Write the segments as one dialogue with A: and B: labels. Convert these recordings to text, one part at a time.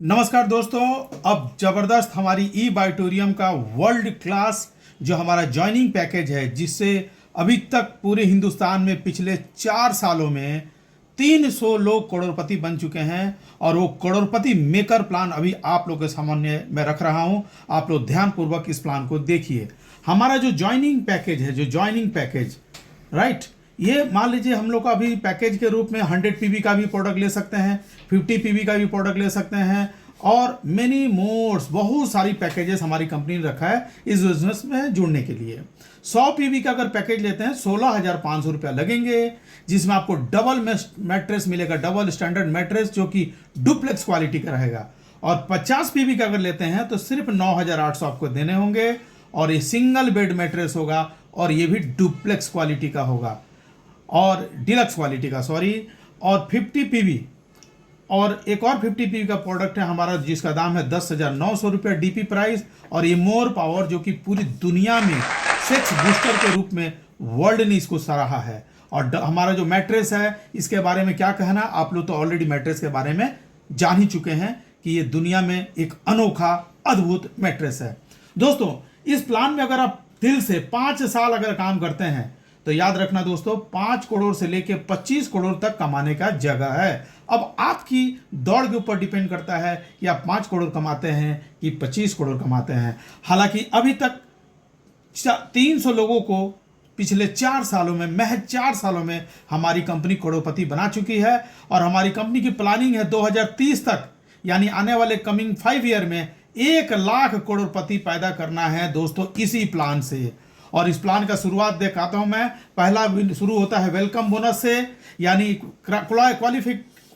A: नमस्कार दोस्तों। अब जबरदस्त हमारी ई बाइटोरियम का वर्ल्ड क्लास जो हमारा ज्वाइनिंग पैकेज है, जिससे अभी तक पूरे हिंदुस्तान में पिछले 4 सालों में 300 लोग करोड़पति बन चुके हैं और वो करोड़पति मेकर प्लान अभी आप लोगों के सामने मैं रख रहा हूं। आप लोग ध्यानपूर्वक इस प्लान को देखिए। हमारा जो ज्वाइनिंग पैकेज है, जो ज्वाइनिंग पैकेज राइट, ये मान लीजिए हम लोग का अभी पैकेज के रूप में 100 पीवी का भी प्रोडक्ट ले सकते हैं, 50 पीवी का भी प्रोडक्ट ले सकते हैं और मेनी मोर्स, बहुत सारी पैकेजेस हमारी कंपनी ने रखा है इस बिजनेस में जुड़ने के लिए। 100 पीवी का अगर पैकेज लेते हैं 16,500 रुपया लगेंगे, जिसमें आपको डबल मैट्रेस मिलेगा, डबल स्टैंडर्ड मैट्रेस जो कि डुप्लेक्स क्वालिटी का रहेगा। और 50 पीवी का अगर लेते हैं तो सिर्फ 9,800 आपको देने होंगे और ये सिंगल बेड मैट्रेस होगा और ये भी डुप्लेक्स क्वालिटी का होगा और डिलक्स क्वालिटी का, सॉरी। और 50 पीवी और एक और 50 पीवी का प्रोडक्ट है हमारा, जिसका दाम है 10,900 रुपये डीपी प्राइस। और ये मोर पावर जो कि पूरी दुनिया में सेक्स बूस्टर के रूप में वर्ल्ड ने इसको सराहा है। और हमारा जो मैट्रेस है इसके बारे में क्या कहना, आप लोग तो ऑलरेडी मैट्रेस के बारे में जान ही चुके हैं कि ये दुनिया में एक अनोखा अद्भुत मैट्रेस है। दोस्तों, इस प्लान में अगर आप दिल से 5 साल अगर काम करते हैं तो याद रखना दोस्तों, 5 करोड़ से लेकर 25 करोड़ तक कमाने का जगह है। अब आपकी दौड़ के ऊपर डिपेंड करता है कि आप 5 करोड़ कमाते हैं कि 25 करोड़ कमाते हैं। हालांकि अभी तक 300 लोगों को पिछले 4 सालों में, महज 4 सालों में हमारी कंपनी करोड़पति बना चुकी है। और हमारी कंपनी की प्लानिंग है 2030 तक, यानी आने वाले कमिंग 5 ईयर में 1 लाख करोड़पति पैदा करना है दोस्तों, इसी प्लान से। और इस प्लान का शुरुआत दिखाता हूं मैं। पहला शुरू होता है वेलकम बोनस से, यानी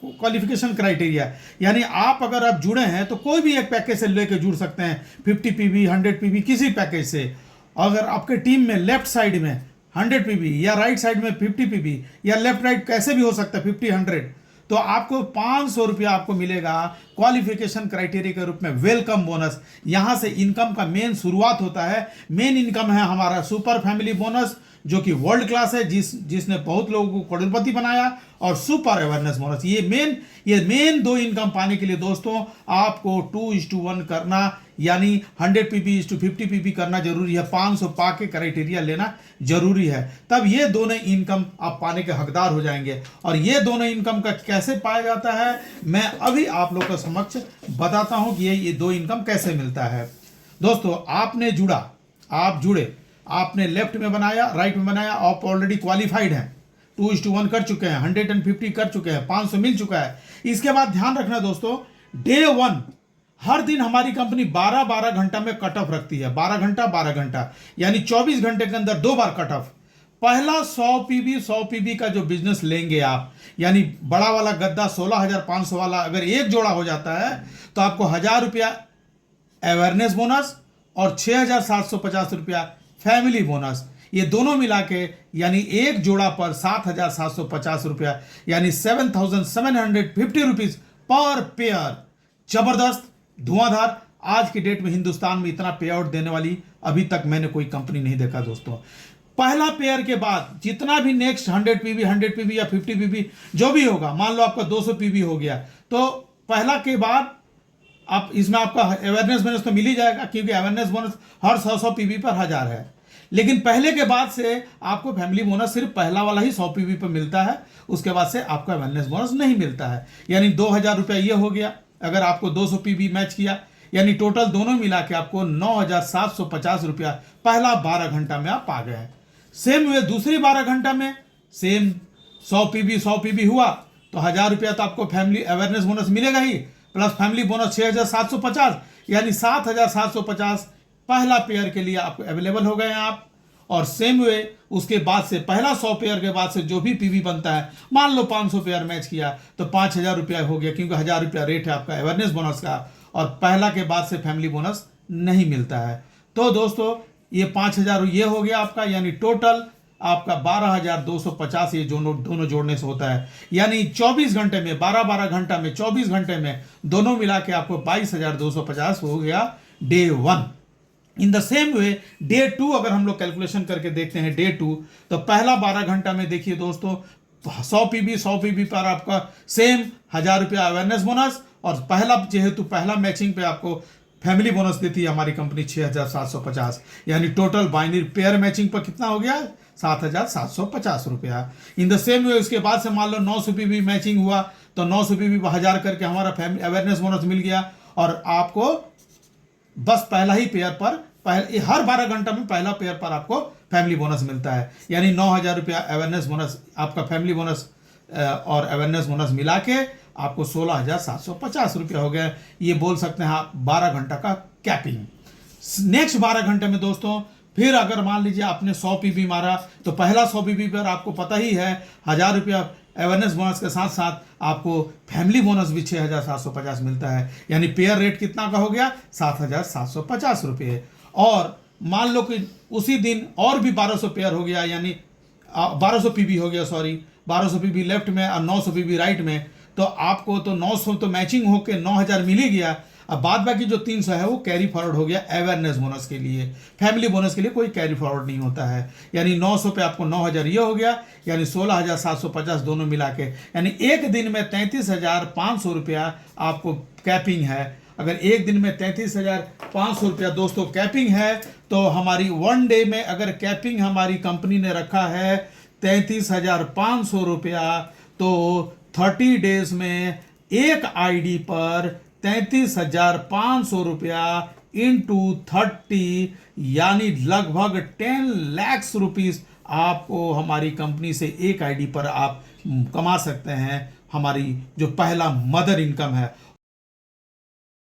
A: क्वालिफिकेशन क्राइटेरिया, यानी आप अगर आप जुड़े हैं तो कोई भी एक पैकेज से लेकर जुड़ सकते हैं, 50 पीवी, 100 पीवी, किसी पैकेज से। अगर आपके टीम में लेफ्ट साइड में 100 पीवी या राइट साइड में 50 पीवी या लेफ्ट राइट कैसे भी हो सकता है 50, 100, तो आपको 500 रुपया आपको मिलेगा क्वालिफिकेशन क्राइटेरिया के रूप में वेलकम बोनस। यहां से इनकम का मेन शुरुआत होता है। मेन इनकम है हमारा सुपर फैमिली बोनस जो कि वर्ल्ड क्लास है, जिसने बहुत लोगों को करोड़पति बनाया, और सुपर अवेयरनेस बोनस। ये मेन 2 इनकम पाने के लिए दोस्तों आपको 2:1 करना, यानी 100 पीवी 50 पीवी करना जरूरी है। 500 पाके क्राइटेरिया लेना जरूरी है, तब ये दोनों इनकम आप पाने के हकदार हो जाएंगे। और ये दोनों इनकम का कैसे पाया जाता है मैं अभी आप लोग के समक्ष बताता हूं कि ये 2 इनकम कैसे मिलता है। दोस्तों, आपने जुड़ा, आप जुड़े, आपने लेफ्ट में बनाया, राइट में बनाया, आप ऑलरेडी क्वालिफाइड हैं, 2:1 कर चुके हैं, 150 कर चुके हैं, 500 मिल चुका है। इसके बाद ध्यान रखना दोस्तों, डे 1 हर दिन हमारी कंपनी 12-12 घंटा में कट ऑफ रखती है। 12 घंटा 12 घंटा, यानी 24 घंटे के अंदर 2 बार कट ऑफ। पहला 100 पीवी का जो बिजनेस लेंगे आप, यानी बड़ा वाला गद्दा 16,500 वाला अगर एक जोड़ा हो जाता है तो आपको 1,000 रुपया अवेयरनेस बोनस और 6,750 रुपया फैमिली बोनस, ये दोनों मिला के यानी एक जोड़ा पर 7,750 रुपया, यानी 7,750 रुपीज पर पेयर। जबरदस्त, धुआंधार। आज की डेट में हिंदुस्तान में इतना पे आउट देने वाली अभी तक मैंने कोई कंपनी नहीं देखा दोस्तों। पहला पेयर के बाद जितना भी नेक्स्ट 100 पीवी, 100 पीवी या 50 पीवी जो भी होगा, मान लो आपका 200 पीवी हो गया, तो पहला के बाद आप इसमें आपका अवेयरनेस बोनस तो मिल ही जाएगा, क्योंकि अवेयरनेस बोनस हर 100 पीवी पर 1,000 है। लेकिन पहले के बाद से आपको फैमिली बोनस सिर्फ पहला वाला ही 100 पीवी पर मिलता है, उसके बाद से आपका अवेयरनेस बोनस नहीं मिलता है। यानी 2,000 रुपया ये हो गया अगर आपको 200 पीवी मैच किया, यानी टोटल दोनों मिला के आपको 9,750 रुपया पहला 12 घंटा में आप पा गए हैं। सेम वे दूसरी 12 घंटा में सेम 100 पीवी हुआ तो 1,000 रुपया तो आपको फैमिली अवेयरनेस बोनस मिलेगा ही, प्लस फैमिली बोनस 6,750, यानी 7,750 पहला पेयर के लिए आपको अवेलेबल हो गए हैं आप। और सेम वे उसके बाद से पहला 100 पेयर के बाद से जो भी पीवी बनता है, मान लो 500 पेयर मैच किया तो 5,000 रुपया हो गया, क्योंकि 1,000 रुपया रेट है आपका अवेयरनेस बोनस का, और पहला के बाद से फैमिली बोनस नहीं मिलता है। तो दोस्तों ये 5,000 ये हो गया आपका, यानी टोटल आपका 12,250 ये दोनों जोड़ने से होता है। यानी 24 घंटे में, 12-12 घंटा में, 24 घंटे में दोनों मिला के आपको 22,250 हो गया day 1। In the same way day 2 अगर हम लोग कैलकुलेशन करके देखते हैं डे 2, तो पहला 12 घंटा में देखिए दोस्तों 100 पीवी पर आपका सेम 1,000 रुपया अवेयरनेस बोनस और पहला जेहेतु पहला मैचिंग पे आपको फैमिली बोनस देती है हमारी कंपनी 6,750, यानी टोटल बाइनरी पेयर मैचिंग पर कितना हो गया 7,750 रुपया। इन द सेम वे उसके बाद से मान लो 900 पीवी मैचिंग हुआ तो 900 पीवी 1000 करके हमारा फैमिली अवेयरनेस बोनस मिल गया, और आपको बस पहला ही पेयर पर हर 12 घंटा में पहला पेयर पर आपको फैमिली बोनस मिलता है, यानी 9,000 रुपया अवेयरनेस बोनस आपका फैमिली बोनस और अवेयरनेस बोनस मिला के आपको 16,750 रुपया हो गया। ये बोल सकते हैं आप 12 घंटा का कैपिंग। नेक्स्ट 12 घंटे में दोस्तों फिर अगर मान लीजिए आपने 100 पीवी मारा तो पहला 100 पीवी पर आपको पता ही है 1,000 रुपया अवेयरनेस बोनस के साथ साथ आपको फैमिली बोनस भी 6,750 मिलता है, यानी पेयर रेट कितना का हो गया 7,750 रुपये। और मान लो कि उसी दिन और भी 1200 पेयर हो गया, यानी 1200 पीवी हो गया, सॉरी 1200 पीवी लेफ्ट में और 900 पीवी राइट में, तो आपको तो 900 तो मैचिंग होके 9,000 मिल ही गया। अब बाद बाकी जो 300 है वो कैरी फॉरवर्ड हो गया अवेयरनेस बोनस के लिए। फैमिली बोनस के लिए कोई कैरी फॉरवर्ड नहीं होता है, यानी 900 पे आपको 9,000 ये हो गया, यानी 16,750 दोनों मिला के, यानी एक दिन में 33,500 रुपया आपको कैपिंग है। अगर एक दिन में 33,500 रुपया दोस्तों कैपिंग है तो हमारी वन डे में अगर कैपिंग हमारी कंपनी ने रखा है 33,500 रुपया, तो 30 डेज में एक आईडी पर 33,500 रुपया इंटू 30, यानी लगभग 10 लाख रुपीस आपको हमारी कंपनी से एक आईडी पर आप कमा सकते हैं, हमारी जो पहला मदर इनकम है।